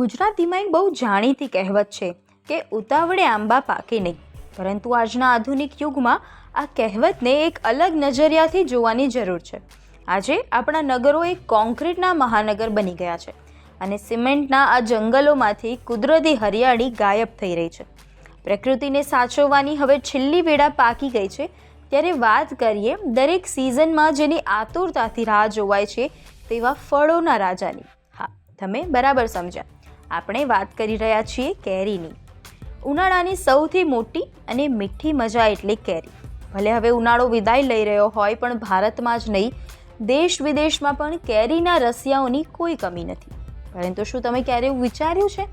ગુજરાતીમાં એક બહુ જાણીતી કહેવત છે કે ઉતાવળે આંબા પાકે નહીં, પરંતુ આજના આધુનિક યુગમાં આ કહેવતને એક અલગ નજરિયાથી જોવાની જરૂર છે. આજે આપણા નગરો એક કોન્ક્રીટના મહાનગર બની ગયા છે અને સિમેન્ટના આ જંગલોમાંથી કુદરતી હરિયાળી ગાયબ થઈ રહી છે. પ્રકૃતિને સાચવવાની હવે છેલ્લી વેળા પાકી ગઈ છે. ત્યારે વાત કરીએ દરેક સિઝનમાં જેની આતુરતાથી રાહ જોવાય છે તેવા ફળોના રાજાની. હા, તમે બરાબર સમજ્યા. આપણે વાત કરી રહ્યા છીએ કેરીની. ઉનાળાની સૌથી મોટી અને મીઠી મજા એટલે કેરી. ભલે હવે ઉનાળો વિદાય લઈ રહ્યો હોય, પણ ભારતમાં જ નહીં, દેશ વિદેશમાં પણ કેરીના રસિયાઓની કોઈ કમી નથી. પરંતુ શું તમે ક્યારે એવું વિચાર્યું છે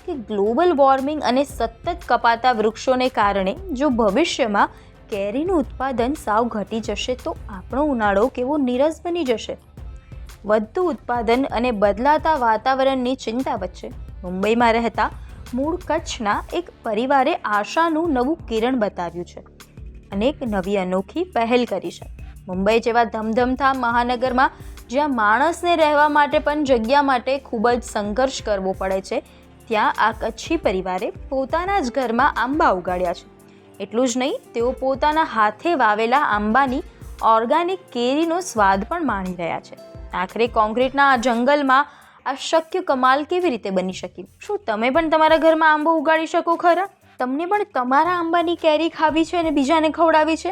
કે ગ્લોબલ વોર્મિંગ અને સતત કપાતા વૃક્ષોને કારણે જો ભવિષ્યમાં કેરીનું ઉત્પાદન સાવ ઘટી જશે તો આપણો ઉનાળો કેવો નીરસ બની જશે? વધતું ઉત્પાદન અને બદલાતા વાતાવરણની ચિંતા વચ્ચે મુંબઈમાં રહેતા મૂળ કચ્છના એક પરિવારે આશાનું નવું કિરણ બતાવ્યું છે અને એક નવી અનોખી પહેલ કરી છે. મુંબઈ જેવા ધમધમતા મહાનગરમાં જ્યાં માણસને રહેવા માટે પણ જગ્યા માટે ખૂબ જ સંઘર્ષ કરવો પડે છે, ત્યાં આ કચ્છી પરિવારે પોતાના જ ઘરમાં આંબા ઉગાડ્યા છે. એટલું જ નહીં, તેઓ પોતાના હાથે વાવેલા આંબાની ઓર્ગેનિક કેરીનો સ્વાદ પણ માણી રહ્યા છે. આખરે કોન્ક્રીટના આ જંગલમાં આ શક્ય કમાલ કેવી રીતે બની શકી? શું તમે પણ તમારા ઘરમાં આંબો ઉગાડી શકો ખરા? તમને પણ તમારા આંબાની કેરી ખાવી છે અને બીજાને ખવડાવી છે?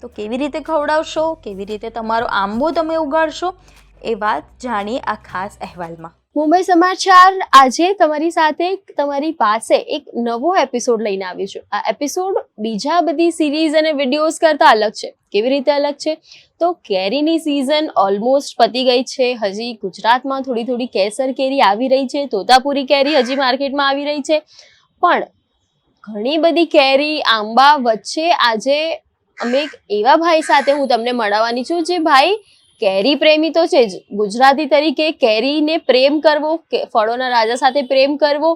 તો કેવી રીતે ખવડાવશો? કેવી રીતે તમારો આંબો તમે ઉગાડશો? એ વાત જાણીએ આ ખાસ અહેવાલમાં. મુંબઈ સમાચાર આજે તમારી સાથે તમારી પાસે એક નવો એપિસોડ લઈને આવ્યું છું. આ એપિસોડ બીજા બધી સિરીઝ અને વિડીયોઝ કરતા અલગ છે. કેવી રીતે અલગ છે? તો કેરીની સિઝન ઓલમોસ્ટ પતી ગઈ છે. હજી ગુજરાતમાં થોડી કેસર કેરી આવી રહી છે, તોતાપુરી કેરી હજી માર્કેટમાં આવી રહી છે, પણ ઘણી બધી કેરી આંબા વચ્ચે આજે અમે એક એવા ભાઈ સાથે હું તમને મળવાની છું જે ભાઈ કેરી પ્રેમી તો છે જ. ગુજરાતી તરીકે કેરીને પ્રેમ કરવો, ફળોના રાજા સાથે પ્રેમ કરવો,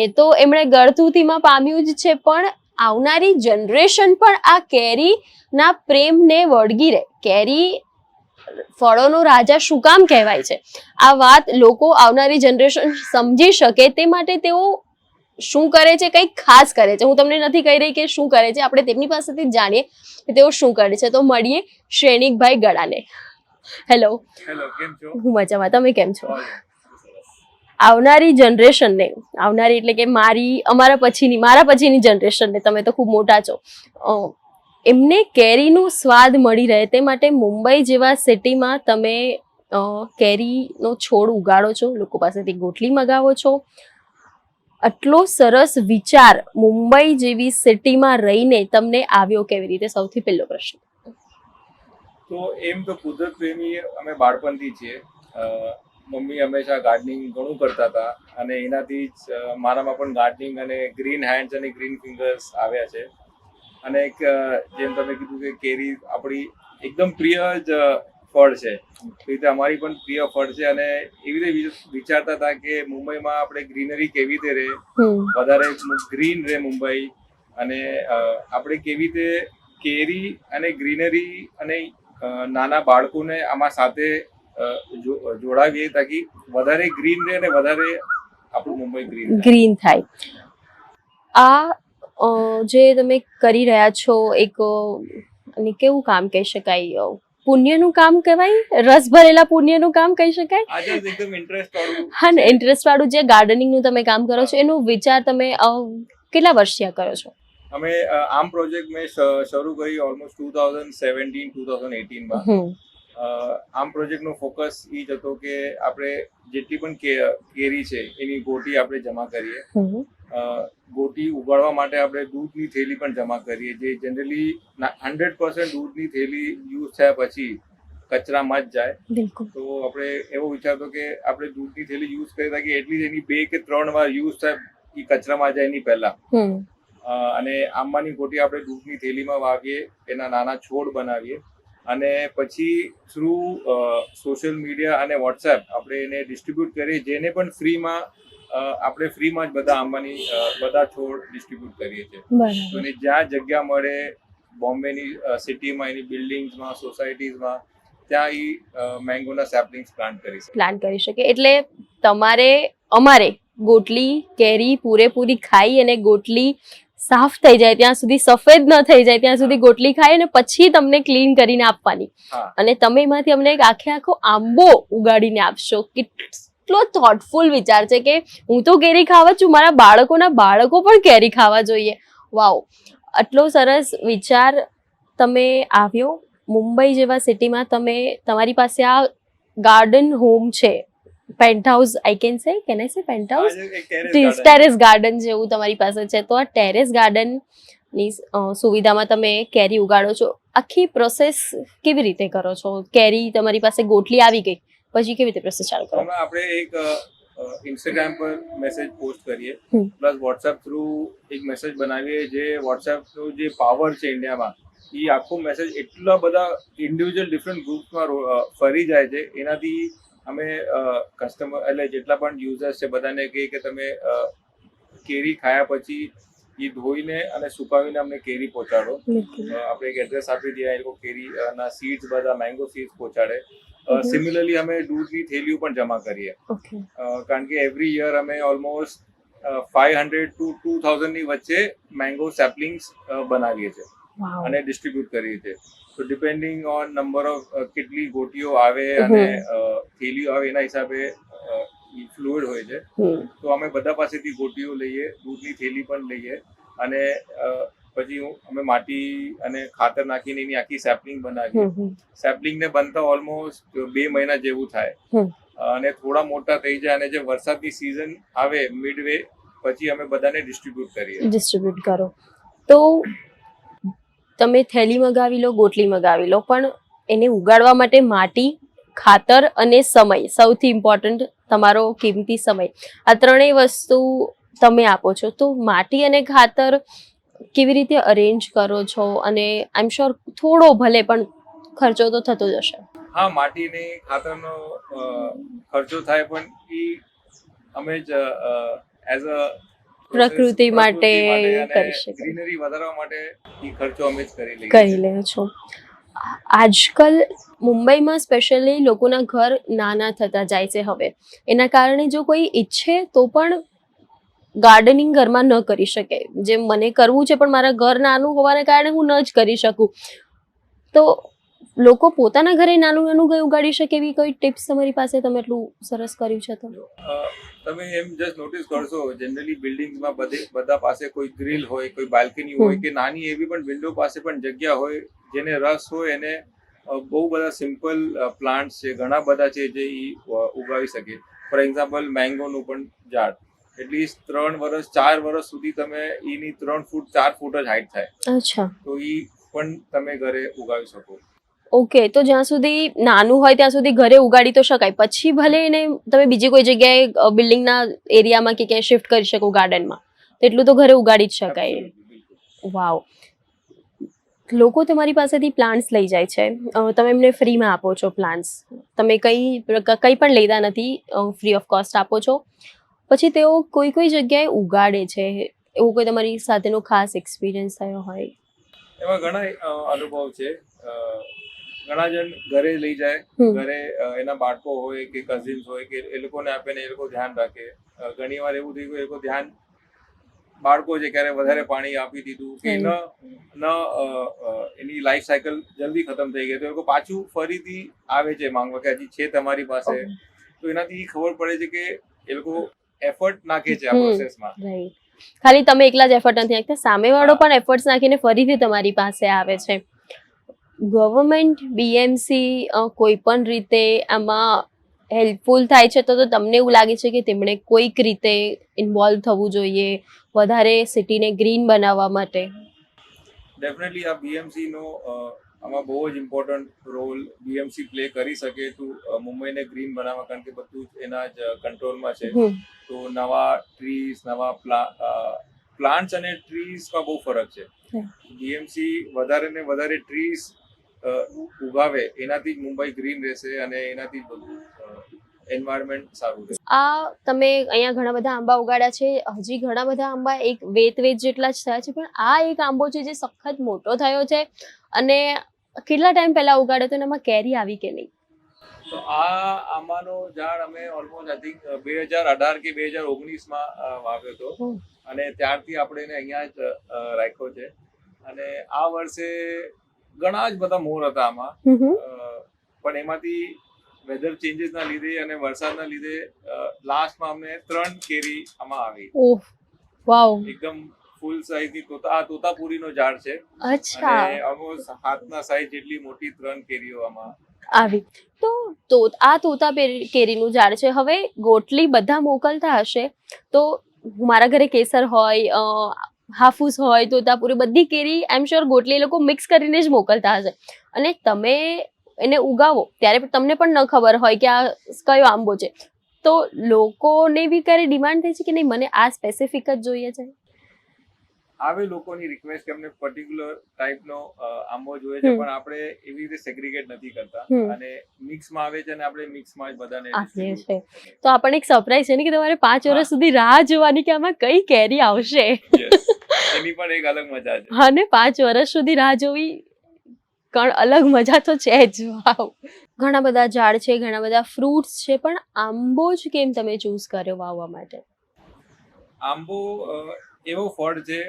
એ તો એમણે ગળથૂથીમાં પામ્યું જ છે, પણ આવનારી જનરેશન પણ આ કેરીના પ્રેમને વળગી રહે. કેરી ફળોનો રાજા શું કામ કહેવાય છે, આ વાત લોકો આવનારી જનરેશન સમજી શકે તે માટે તેઓ શું કરે છે, કંઈક ખાસ કરે છે. હું તમને નથી કહી રહી કે શું કરે છે, આપણે તેમની પાસેથી જ જાણીએ કે તેઓ શું કરે છે. તો મળીએ શ્રેણિકભાઈ ગળાને. હેલો. કેમ છો? હું મજામાં, તમે કેમ છો? આવનારી જનરેશનને, આવનારી એટલે કે મારા પછીની જનરેશનને, તમે તો ખૂબ મોટા છો, એમને કેરીનું સ્વાદ મળી રહે તે માટે મુંબઈ જેવા સિટીમાં તમે કેરીનો છોડ ઉગાડો છો, લોકો પાસેથી ગોટલી મગાવો છો. આટલો સરસ વિચાર મુંબઈ જેવી સિટીમાં રહીને તમને આવ્યો કેવી રીતે? સૌથી પહેલો પ્રશ્ન. તો એમ તો કુદરત પ્રેમી અમે બાળપણથી છીએ. મમ્મી હંમેશા ગાર્ડનિંગ ઘણું કરતા હતા અને એનાથી જ મારામાં પણ ગાર્ડનિંગ અને ગ્રીન હેન્ડ્સ અને ગ્રીન ફિંગર્સ આવ્યા છે. અને એક જેમ તમે કીધું કે કેરી આપણી એકદમ પ્રિય જ ફળ છે, એ રીતે અમારી પણ પ્રિય ફળ છે. અને એવી રીતે વિચારતા હતા કે મુંબઈમાં આપણે ગ્રીનરી કેવી રીતે રહે, વધારે ગ્રીન રહે મુંબઈ, અને આપણે કેવી રીતે કેરી અને ગ્રીનરી અને નાના બાળકોને આમાં સાથે જોડાવીએ તાકી વધારે ગ્રીન રહે અને વધારે આપણું મુંબઈ ગ્રીન થાય. આ જે તમે કરી રહ્યા છો એક અને કેવું કામ કહી શકાય, પુણ્યનું કામ કહેવાય, રસ ભરેલા પુણ્યનું કામ કહી શકાય. આજે એકદમ ઇન્ટરેસ્ટ વાળું. હા ને, ઇન્ટરેસ્ટ વાળું જે ગાર્ડનિંગનું તમે કામ કરો છો એનો વિચાર તમે કેટલા વર્ષથી કરો છો? અમે આમ પ્રોજેક્ટ મેં શરૂ કરી ઓલમોસ્ટ 2017-2018માં. આમ પ્રોજેક્ટનો ફોકસ એ જ હતો કે આપણે જેટલી પણ કેરી છે એની ગોટી આપણે જમા કરીએ. ગોટી ઉગાડવા માટે આપણે દૂધની થેલી પણ જમા કરીએ, જે જનરલી 100% દૂધની થેલી યુઝ થયા પછી કચરામાં જ જાય. તો આપણે એવો વિચારતો કે આપણે દૂધની થેલી યુઝ કરી શકીએ એટલી જ એની 2 કે 3 વાર યુઝ થાય એ કચરામાં જાય એની પહેલા. અને આંબાની ગોટી આપણે દૂધની થેલીમાં વાવીએ, એના નાના છોડ બનાવીએ અને પછી થ્રુ સોશિયલ મીડિયા અને વોટ્સએપ આપણે એને ડિસ્ટ્રીબ્યુટ કરીએ, જેને પણ આપણે ફ્રીમાં જ બધા આંબાની બધા છોડ ડિસ્ટ્રીબ્યુટ કરીએ છીએ. અને જ્યાં જગ્યા મળે બોમ્બેની સિટીમાં, એની બિલ્ડિંગ્સમાં, સોસાયટીઝમાં, ત્યાં એ મેંગોના સેપલિંગ્સ પ્લાન્ટ કરી શકે. એટલે અમારે ગોટલી કેરી પૂરેપૂરી ખાઈ અને ગોટલી સાફ થઈ જાય ત્યાં સુધી, સફેદ ન થઈ જાય ત્યાં સુધી ગોટલી ખાઈ અને પછી તમને ક્લીન કરીને આપવાની. હા. અને તમે એમાંથી અમને એક આખો આંબો ઉગાડીને આપશો. કેટલો થોટફુલ વિચાર છે કે હું તો કેરી ખાવા છું, મારા બાળકોના બાળકો પણ કેરી ખાવા જોઈએ. વાવ, આટલો સરસ વિચાર તમે આવ્યો. મુંબઈ જેવા સિટીમાં તમારી પાસે આ ગાર્ડન હોમ છે, pant house, I can say, can I સે પેન્ટ હાઉસ, ટેરેસ ગાર્ડન જેવું તમારી પાસે છે. તો આ ટેરેસ ગાર્ડન ની સુવિધામાં તમે કેરી ઉગાડો છો. આખી પ્રોસેસ કેવી રીતે કરો છો? કેરી તમારી પાસે ગોટલી આવી ગઈ પછી કેવી રીતે પ્રોસેસ ચાલુ કરો? હમણાં આપણે એક ઇન્સ્ટાગ્રામ પર મેસેજ પોસ્ટ કરીએ, હમ. પ્લસ વોટ્સએપ થ્રુ એક મેસેજ બનાવીએ. જે વોટ્સએપનો જે પાવર છે ઇન્ડિયામાં, એ આખો મેસેજ એટલા બધા ઇન્ડિવિજ્યુઅલ ડિફરન્ટ ગ્રુપ્સમાં ફરી જાય છે. એનાથી અમે કસ્ટમર એટલે જેટલા પણ યુઝર્સ છે બધાને કહીએ કે તમે કેરી ખાયા પછી એ ધોઈને અને સુકાવીને અમને કેરી પહોંચાડો. આપણે એક એડ્રેસ આપી દઈએ, એ લોકો કેરીના સીડ્સ બધા મેંગો સીડ્સ પહોંચાડે. સિમિલરલી અમે દૂધની થેલીઓ પણ જમા કરીએ, કારણ કે એવરી યર અમે ઓલમોસ્ટ 500 to 2000 ની વચ્ચે મેંગો સેપલિંગ્સ બનાવીએ છીએ અને ડિસ્ટ્રીબ્યુટ કરીએ છીએ. તો ડિપેન્ડિંગ ઓન નંબર ઓફ કેટલી ગોટીઓ આવે અને થેલીઓ આવે એના હિસાબે ફ્લુઇડ હોય છે. તો અમે બધા પાસેથી ગોટીઓ લઈએ, દૂધની થેલી પણ લઈએ અને પછી અમે માટી અને ખાતર નાખીને એની આખી સેપલિંગ બનાવીએ. સેપલિંગને બનતા ઓલમોસ્ટ 2 મહિના જેવું થાય અને થોડા મોટા થઈ જાય અને જે વરસાદની સિઝન આવે મિડવે પછી અમે બધાને ડિસ્ટ્રીબ્યુટ કરો. તો તમે થેલી મગાવી લો, ગોટલી મગાવી લો, પણ એને ઉગાડવા માટે માટી, ખાતર અને સમય, સૌથી ઇમ્પોર્ટન્ટ તમારો કિંમતી સમય, આ ત્રણેય વસ્તુ તમે આપો છો. તો માટી અને ખાતર કેવી રીતે અરેન્જ કરો છો? અને આઈ એમ શ્યોર થોડો ભલે પણ ખર્ચો તો થતો જ હશે. હા, માટી ને ખાતરનો ખર્ચો થાય, પણ એ અમે જ એઝ અ પ્રકૃતિ માટે કરી શકે, ગ્રીનરી વધારવા માટે એ ખર્ચો અમે જ કરી લે છો. આજકાલ મુંબઈમાં સ્પેશિયલી લોકોના ઘર નાના થતા જાય છે હવે. એના કારણે જો કોઈ ઈચ્છે તો પણ ગાર્ડનિંગ ઘરમાં ન કરી શકે. જેમ મને કરવું છે પણ મારા ઘર નાનું હોવાને કારણે હું ન જ કરી શકું. તો લોકો પોતાના ઘરે નાનું નાનું કંઈ ઉગાડી શકે એવી કોઈ ટિપ્સ તમારી પાસે? તમે એટલું સરસ કર્યું છે તો તમે એમ જસ્ટ નોટિસ કરશો, જનરલી બિલ્ડિંગ્સમાં બધા પાસે કોઈ ગ્રીલ હોય, કોઈ બાલ્કની હોય કે નાની એવી પણ વિન્ડો પાસે પણ જગ્યા હોય. જેને રસ હોય એને બહુ બધા સિમ્પલ પ્લાન્ટ્સ છે, ઘણા બધા છે જે ઉગાવી શકે. ફોર એક્ઝામ્પલ મેંગોનું પણ ઝાડ એટલીસ્ટ 3 વર્ષ 4 વર્ષ સુધી તમે એની 3 ફૂટ 4 ફૂટ જ હાઈટ થાય. અચ્છા. તો એ પણ તમે ઘરે ઉગાવી શકો. ઓકે, તો જ્યાં સુધી નાનું હોય ત્યાં સુધી ઘરે ઉગાડી તો શકાય, પછી ભલે એને તમે બીજી કોઈ જગ્યાએ બિલ્ડિંગના એરિયામાં કે ક્યાંય શિફ્ટ કરી શકો ગાર્ડનમાં, તેટલું તો ઘરે ઉગાડી જ શકાય. વાવ. લોકો તમારી પાસેથી પ્લાન્ટ્સ લઈ જાય છે, તમે એમને ફ્રીમાં આપો છો પ્લાન્ટ્સ, તમે કંઈ પણ લેતા નથી, ફ્રી ઓફ કોસ્ટ આપો છો. પછી તેઓ કોઈ જગ્યાએ ઉગાડે છે, એવું કોઈ તમારી સાથેનો ખાસ એક્સપિરિયન્સ થયો હોય? એમાં ઘણા અનુભવ છે. ઘણા જણ ઘરે લઈ જાય, ઘરે એના બાળકો હોય કે કઝિન્સ હોય કે એ લોકોને આપે ને એ લોકો ધ્યાન રાખે. ઘણી વાર એવું થઈ ગયું, એ લોકો ધ્યાન, બાળકો છે ક્યારે વધારે પાણી આપી દીધું કે એની લાઈફ સાયકલ જલ્દી ખતમ થઈ ગઈ, તો એ લોકો પાછું ફરીથી આવે છે માંગવા કે હજી છે તમારી પાસે. તો એનાથી ખબર પડે છે કે એ લોકો એફર્ટ નાખે છે આ પ્રોસેસમાં. ખાલી તમે એકલા જ એફર્ટ નથી નાખતા, સામેવાળો પણ એફર્ટ્સ નાખીને ફરીથી તમારી પાસે આવે છે. ગવર્મેન્ટ, બીએમસી કોઈ પણ રીતે આમાં હેલ્પફુલ થાય છે તો તમને એવું લાગે છે કે તેમણે કોઈક રીતે ઇન્વોલ્વ થવું જોઈએ વધારે સિટીને ગ્રીન બનાવવા માટે? ડેફિનેટલી આ બીએમસી નો આમાં બહુ જ ઇમ્પોર્ટન્ટ રોલ બીએમસી પ્લે કરી શકે ટુ મુંબઈને ગ્રીન બનાવવા, કારણ કે બધું જ એના જ કંટ્રોલમાં છે. તો નવા ટ્રીઝ, નવા પ્લાન્ટ્સ અને ટ્રીઝમાં બહુ ફરક છે. બીએમસી વધારે ને વધારે ટ્રીઝ ઉગાવે, એનાથી જ મુંબઈ ગ્રીન રહેશે અને એનાથી જ બધું એન્વાયરમેન્ટ સારું રહેશે. આ તમે અહીંયા ઘણા બધા આંબા ઉગાડ્યા છે, હજી ઘણા બધા આંબા એક વેત જેટલા જ થયા છે, પણ આ એક આંબો છે જે સખત મોટો થયો છે. અને કેટલા ટાઈમ પહેલા ઉગાડ્યો તો એનામાં કેરી આવી કે નહીં? તો આ આંબાનો ઝાડ અમે ઓલમોસ્ટ આઈ થિંક 2018 કે 2019માં વાવ્યો હતો અને ત્યારથી આપણે એને અહીંયા જ રાખ્યો છે અને આ વર્ષે ઘણા જ બધા મોર હતા આમાં પણ એમાંથી વેધર ચેન્જીસના લીધે અને વરસાદના લીધે લાસ્ટમાં અમને 3 કેરી આમાં આવી. ઓહ વાવ, એકદમ ફૂલ સાઈઝની તોતાપુરીનો ઝાડ છે અચ્છા, અને ઓલમોસ્ટ હાથના સાઈઝ જેટલી મોટી 3 કેરીઓ આમાં આવી. તો આ તોતા કેરીનું ઝાડ છે. હવે ગોટલી બધા મોકલતા હશે તો મારા ઘરે કેસર હોય, હાફૂસ હોય, તોતાપુરી, બધી કેરી આઈ એમ શ્યોર ગોટલી લોકો મિક્સ કરીને જ મોકલતા હશે અને તમે એને ઉગાવો ત્યારે તમને પણ ન ખબર હોય કે આ કયો આંબો છે, તો લોકોને બી ક્યારે ડિમાન્ડ થઈ છે કે નહીં મને આ સ્પેસિફિક જ જોઈએ છે? આવે લોકોની રિક્વેસ્ટ કે અમને પર્ટિક્યુલર ટાઈપનો આંબો જોઈએ છે પણ આપણે એવી રીતે સેગ્રીગેટ નથી કરતા અને મિક્સમાં આવે છે અને આપણે મિક્સમાં જ બધાને આપીએ છે. તો આપણને એક સરપ્રાઈઝ છે ને કે તમારે 5 વર્ષ સુધી રાહ જોવાની કે આમાં કઈ કેરી આવશે. એની પણ એક અલગ મજા છે. અને 5 વર્ષ સુધી રાહ જોવી અલગ મજા તો છે જ. વાવ, ઘણા બધા ઝાડ છે, ઘણા બધા ફ્રૂટ્સ છે, પણ આંબો જ કેમ તમે ચૂઝ કર્યો વાવવા માટે? આંબો એવો ફળ છે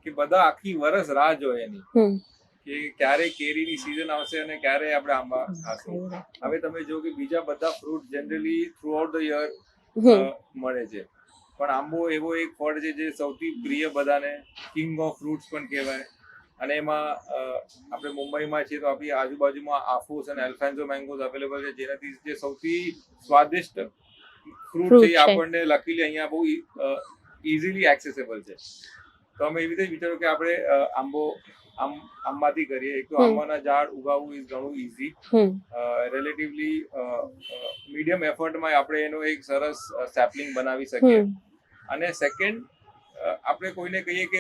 કે બધા આખી વર્ષ રાહ જોવે એની કે ક્યારે કેરીની સીઝન આવશે અને ક્યારે આપણે આંબા ખાશું. હવે તમે જો કે બીજા બધા fruit generally through out the year મળે છે પણ આંબો એવો એક ફળ છે જે સૌથી પ્રિય બધાને, કિંગ ઓફ ફ્રૂટ્સ પણ કહેવાય. અને એમાં આપણે મુંબઈમાં છીએ તો આપણી આજુબાજુમાં આફૂસ અને અલ્ફાન્સો મેંગોઝ અવેલેબલ છે જેનાથી જે સૌથી સ્વાદિષ્ટ ફ્રૂટ છે એ આપણને લકીલી અહીંયા બહુ ઇઝીલી એક્સેસેબલ છે. તો અમે એવી રીતે વિચાર્યું કે આપણે આંબાથી કરીએ. એક તો આંબાના ઝાડ ઉગાવવું ઇઝ ઘણું ઇઝી, રિલેટિવલી મીડિયમ એફર્ટમાં આપણે એનો એક સરસ સેપલિંગ બનાવી શકીએ. અને સેકન્ડ, આપણે કોઈને કહીએ કે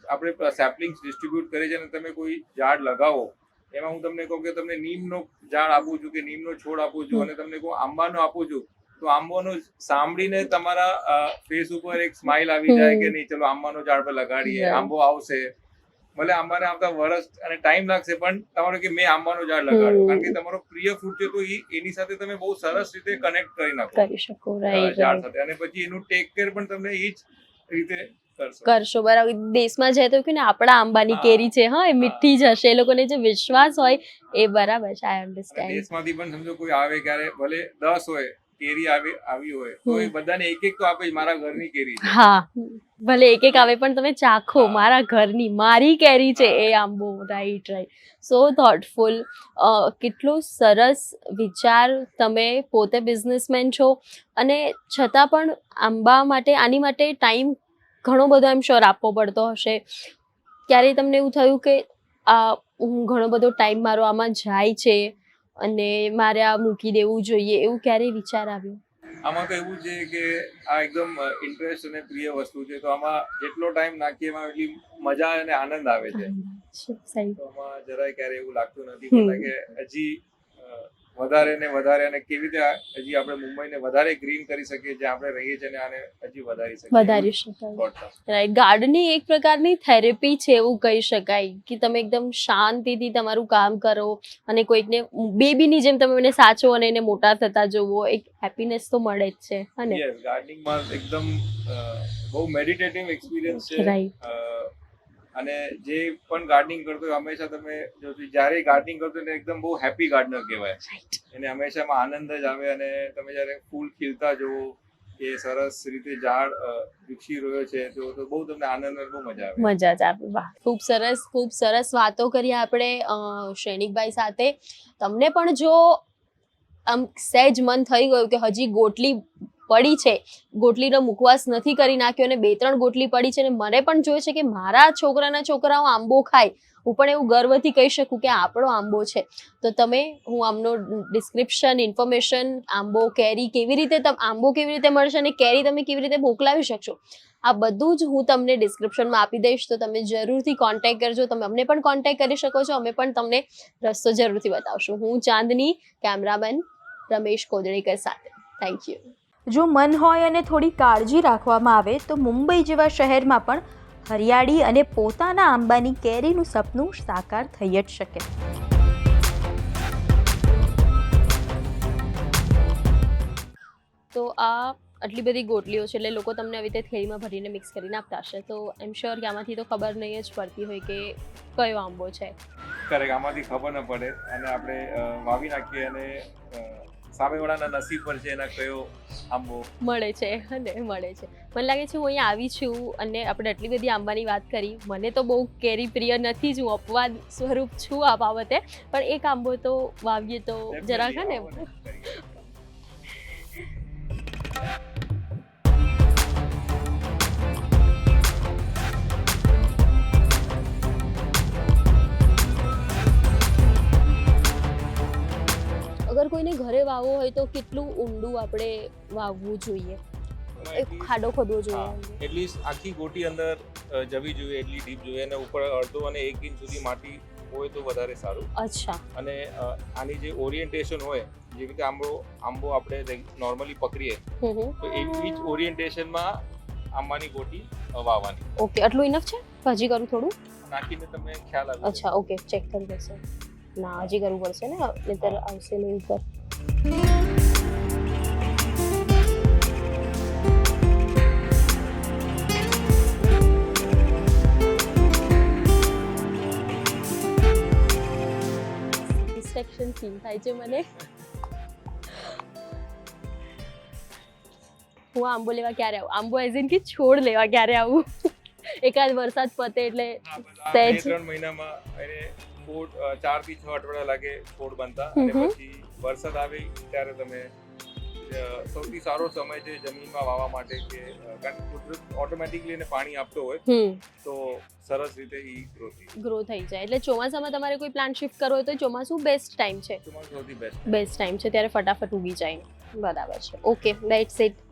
આપણે સેપલિંગ્સ ડિસ્ટ્રીબ્યુટ કરીએ છીએ અને તમે કોઈ ઝાડ લગાવો, એમાં હું તમને કહું કે તમને નીમનો ઝાડ આપું છું કે નીમનો છોડ આપું છું અને તમને કહું આંબાનો આપું છું, તો આંબાનો સાંભળીને તમારા ફેસ ઉપર એક સ્માઇલ આવી જાય કે નહીં ચલો આંબાનો ઝાડ પર લગાડીએ, આંબો આવશે. ભલે આંબાને આવતા વર્ષ અને ટાઈમ લાગશે પણ તમારો કે મેં આંબાનો ઝાડ લગાડ્યો કારણ કે તમારો પ્રિય ફ્રૂટ છે તો એની સાથે તમે બહુ સરસ રીતે કનેક્ટ કરી નાખો ઝાડ સાથે અને પછી એનું ટેક કેર પણ તમે એ જ રીતે કરશો. બરાબર. દેશમાં જાય તો કે ને આપણા આંબાની કેરી છે, હા એ મીઠી જ હશે, એ લોકોને જે વિશ્વાસ હોય એ બરાબર છે. આઈ અન્ડરસ્ટેન્ડ. દેશમાંથી પણ સમજો કોઈ આવે ક્યારે ભલે 10 હોય કેરી આવી હોય તો એ બધાને એક એક તો આપે મારા ઘરની કેરી છે. હા, ભલે એક એક આવે પણ તમે ચાખો મારા ઘરની, મારી કેરી છે એ આંબો. રાઈટ. સો થોટફુલ. કેટલો સરસ વિચાર. તમે પોતે બિઝનેસમેન છો અને છતાં પણ આંબા માટે, આની માટે ટાઈમ ઘણો બધો એમ શ્યોર આપવો પડતો હશે. ક્યારેય તમને એવું થયું કે ઘણો બધો ટાઈમ મારો આમાં જાય છે અને મારે આ મૂકી દેવું જોઈએ, એવું ક્યારેય વિચાર આવ્યો? આમાં તો એવું છે કે આ એકદમ ઇન્ટરેસ્ટ અને પ્રિય વસ્તુ છે તો આમાં જેટલો ટાઈમ નાખીએ એમાં એટલી મજા અને આનંદ આવે છે. તો આમાં જરાય ક્યારે એવું લાગતું નથી કે હજી વધારે ને વધારે અને કેવી રીતે હજી આપણે મુંબઈને વધારે ગ્રીન કરી શકીએ જ્યાં આપણે રહીએ છીએ અને આને હજી વધારી શકાય. રાઈટ. ગાર્ડનિંગ એક પ્રકારની થેરેપી છે એવું કહી શકાય કે તમે એકદમ શાંતિથી તમારું કામ કરો અને કોઈકને બેબીની જેમ તમે એને સાચો અને એને મોટા થતા જોવો, એક હેપીનેસ તો મળે જ છે. અને ગાર્ડનિંગમાં એકદમ બહુ મેડિટેટિવ એક્સપિરિયન્સ છે. રાઈટ. અને જે પણ ગાર્ડનિંગ કરતો હોય હંમેશા તમે જ્યારે ગાર્ડનિંગ કરતો હોય એકદમ બહુ હેપી ગાર્ડનર કહેવાય. એને હંમેશામાં આનંદ જ આવે અને તમે જ્યારે ફૂલ ખીલતા જુઓ કે સરસ રીતે ઝાડ વિકસી રહ્યો છે તો બહુ તમને આનંદ અને બહુ મજા આવે. મજા જ આવે. વાહ, ખૂબ સરસ વાતો કરી આપણે શ્રેણિકભાઈ સાથે. તમને પણ જો આમ સહેજ મન થઈ ગયું કે હજી ગોટલી પડી છે, ગોટલીનો મુખવાસ નથી કરી નાખ્યો અને 2-3 ગોટલી પડી છે અને મને પણ જોઈએ છે કે મારા છોકરાના છોકરાઓ આંબો ખાય, હું પણ એવું ગર્વથી કહી શકું કે આપણો આંબો છે, તો હું આમનો ડિસ્ક્રિપ્શન, ઇન્ફોર્મેશન, આંબો, કેરી કેવી રીતે મળશે અને કેરી તમે કેવી રીતે મોકલાવી શકશો, આ બધું જ હું તમને ડિસ્ક્રિપ્શનમાં આપી દઈશ. તો તમે જરૂરથી કોન્ટેક્ટ કરજો. તમે અમને પણ કોન્ટેક્ટ કરી શકો છો, અમે પણ તમને રસ્તો જરૂરથી બતાવશું. હું ચાંદની, કેમેરામેન રમેશ કોદળેકર સાથે. Thank you. જો મન હોય અને થોડી કાળજી રાખવામાં આવે તો મુંબઈ જેવા શહેરમાં પણ હરિયાળી અને પોતાના આંબાની કેરીનું સપનું સાકાર થઈ જ શકે. તો આ આટલી બધી ગોટલીઓ છે એટલે લોકો તમને આવી રીતે થેલીમાં ભરીને મિક્સ કરીને આપતા હશે, તો આઈ એમ શ્યોર કે આમાંથી તો ખબર નહીં જ પડતી હોય કે કયો આંબો છે. કરેક્ટ, આમાંથી ખબર ન પડે અને આપણે વાવી નાખીએ અને સામેવાળાના નસીબ પર છે એના કયો આંબો મળે છે અને મળે છે. મને લાગે છે હું અહીંયા આવી છું અને આપણે આટલી બધી આંબાની વાત કરી. મને તો બહુ કેરી પ્રિય નથી જ, હું અપવાદ સ્વરૂપ છું આ બાબતે, પણ એક આંબો તો વાવીએ તો જરાક ને. અગર કોઈને ઘરે વાવવો હોય તો કેટલું ઊંડું આપણે વાવવું જોઈએ, એક ખાડો ખોદવો જોઈએ? એટલીસ્ટ આખી ગોટી અંદર જવી જોઈએ, એટલી ડીપ જોઈએ અને ઉપર અડધો અને 1 ઇંચ સુધી માટી હોય તો વધારે સારું. અચ્છા. અને આની જે ઓરિએન્ટેશન હોય, જેવી રીતે આંબો આપણે નોર્મલી પકડીએ તો એવી જ ઓરિએન્ટેશનમાં આંબાની ગોટી વાવવાની. ઓકે, આટલું ઇનફ છે? હજી કરું થોડું નાખીને તમે ખ્યાલ આવે. અચ્છા, ઓકે, ચેક કરી દેશે. ના, હજી કરવું પડશે ને, નહીતર આવશે નહીં ઉપર. સેટિસ્ફેક્શન ફીલ થાય છે મને. હું આંબો લેવા ક્યારે આવું? આંબો એઝ ઇન કે છોડ લેવા ક્યારે આવું? એકાદ વરસાદ પતે એટલે સહેજ 2-3 મહિનામાં એને 4 થી 6 અઠવાડિયા લાગે છોડ બનતા, અને પછી વરસાદ આવે ત્યારે તમે સૌથી સારો સમય છે જમીનમાં વાવવા માટે, કે કારણ કે કુદરત ઓટોમેટિકલી એને પાણી આપતો હોય તો સરસ રીતે ગ્રો થઈ જાય. એટલે ચોમાસામાં તમારે કોઈ પ્લાન્ટ શિફ્ટ કરવો હોય તો ચોમાસું બેસ્ટ ટાઈમ છે. ચોમાસું સૌથી બેસ્ટ ટાઈમ છે, ત્યારે ફટાફટ ઉગી જાય. બરાબર છે. Okay, that's it.